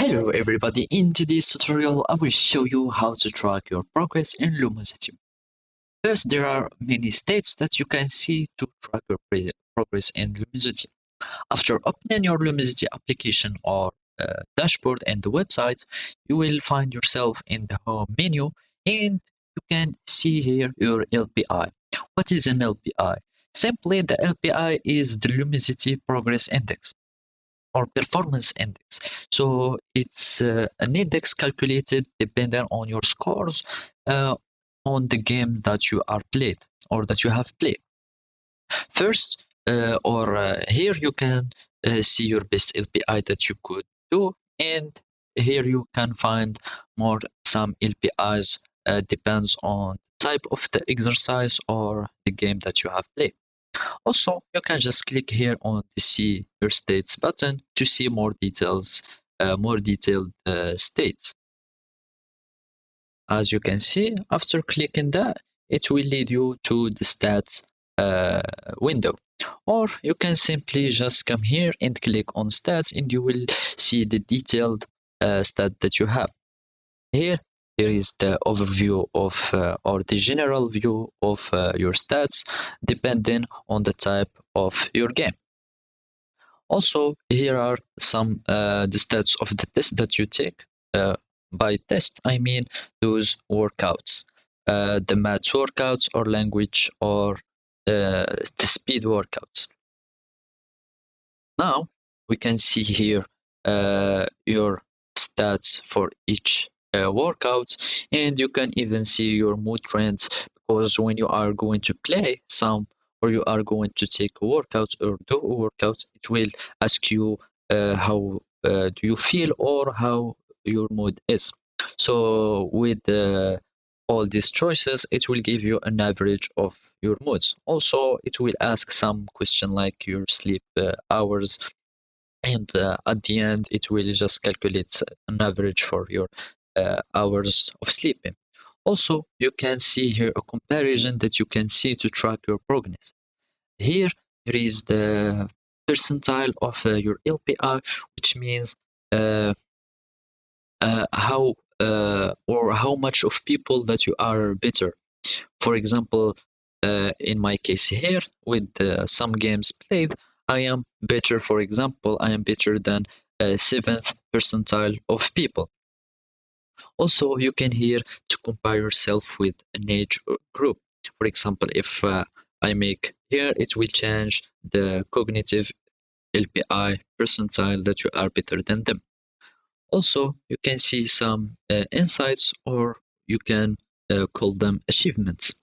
Hello everybody, in today's tutorial I will show you how to track your progress in Lumosity. First, there are many states that you can see to track your progress in Lumosity. After opening your Lumosity application or dashboard and the website, you will find yourself in the home menu and you can see here your LPI. What is an LPI? Simply, the LPI is the Lumosity Progress Index or performance index. So it's an index calculated depending on your scores uh, on the game that you are played or that you have played. First, or here you can see your best LPI that you could do, and here you can find more some LPIs depends on type of the exercise or the game that you have played. Also, you can just click here on the See Your States button to see more details, more detailed states. As you can see, after clicking that, it will lead you to the stats window. Or you can simply just come here and click on stats and you will see the detailed stat that you have. Here, there is the overview of or the general view of your stats depending on the type of your game. Also, here are some the stats of the test that you take. By test, I mean those workouts, the math workouts or language or the speed workouts. Now we can see here your stats for each workout, and you can even see your mood trends because when you are going to play some or you are going to take a workout or do a workout, it will ask you how do you feel or how your mood is. So with all these choices, it will give you an average of your moods. Also, it will ask some question like your sleep hours, and at the end, it will just calculate an average for your hours of sleeping. Also, you can see here a comparison that you can see to track your progress. Here, there is the percentile of your LPI, which means uh, how or how much of people that you are better. For example, in my case here, with some games played, I am better. For example, I am better than seventh percentile of people. Also, you can here to compare yourself with an age group. For example, if I make here, it will change the cognitive LPI percentile that you are better than them. Also, you can see some insights or you can call them achievements.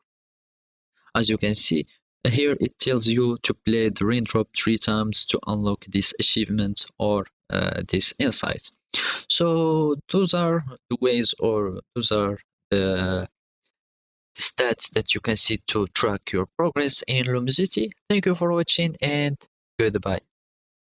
As you can see, here it tells you to play the raindrop 3 times to unlock this achievement or this insight. So those are the ways or those are the stats that you can see to track your progress in Lumosity. Thank you for watching and goodbye.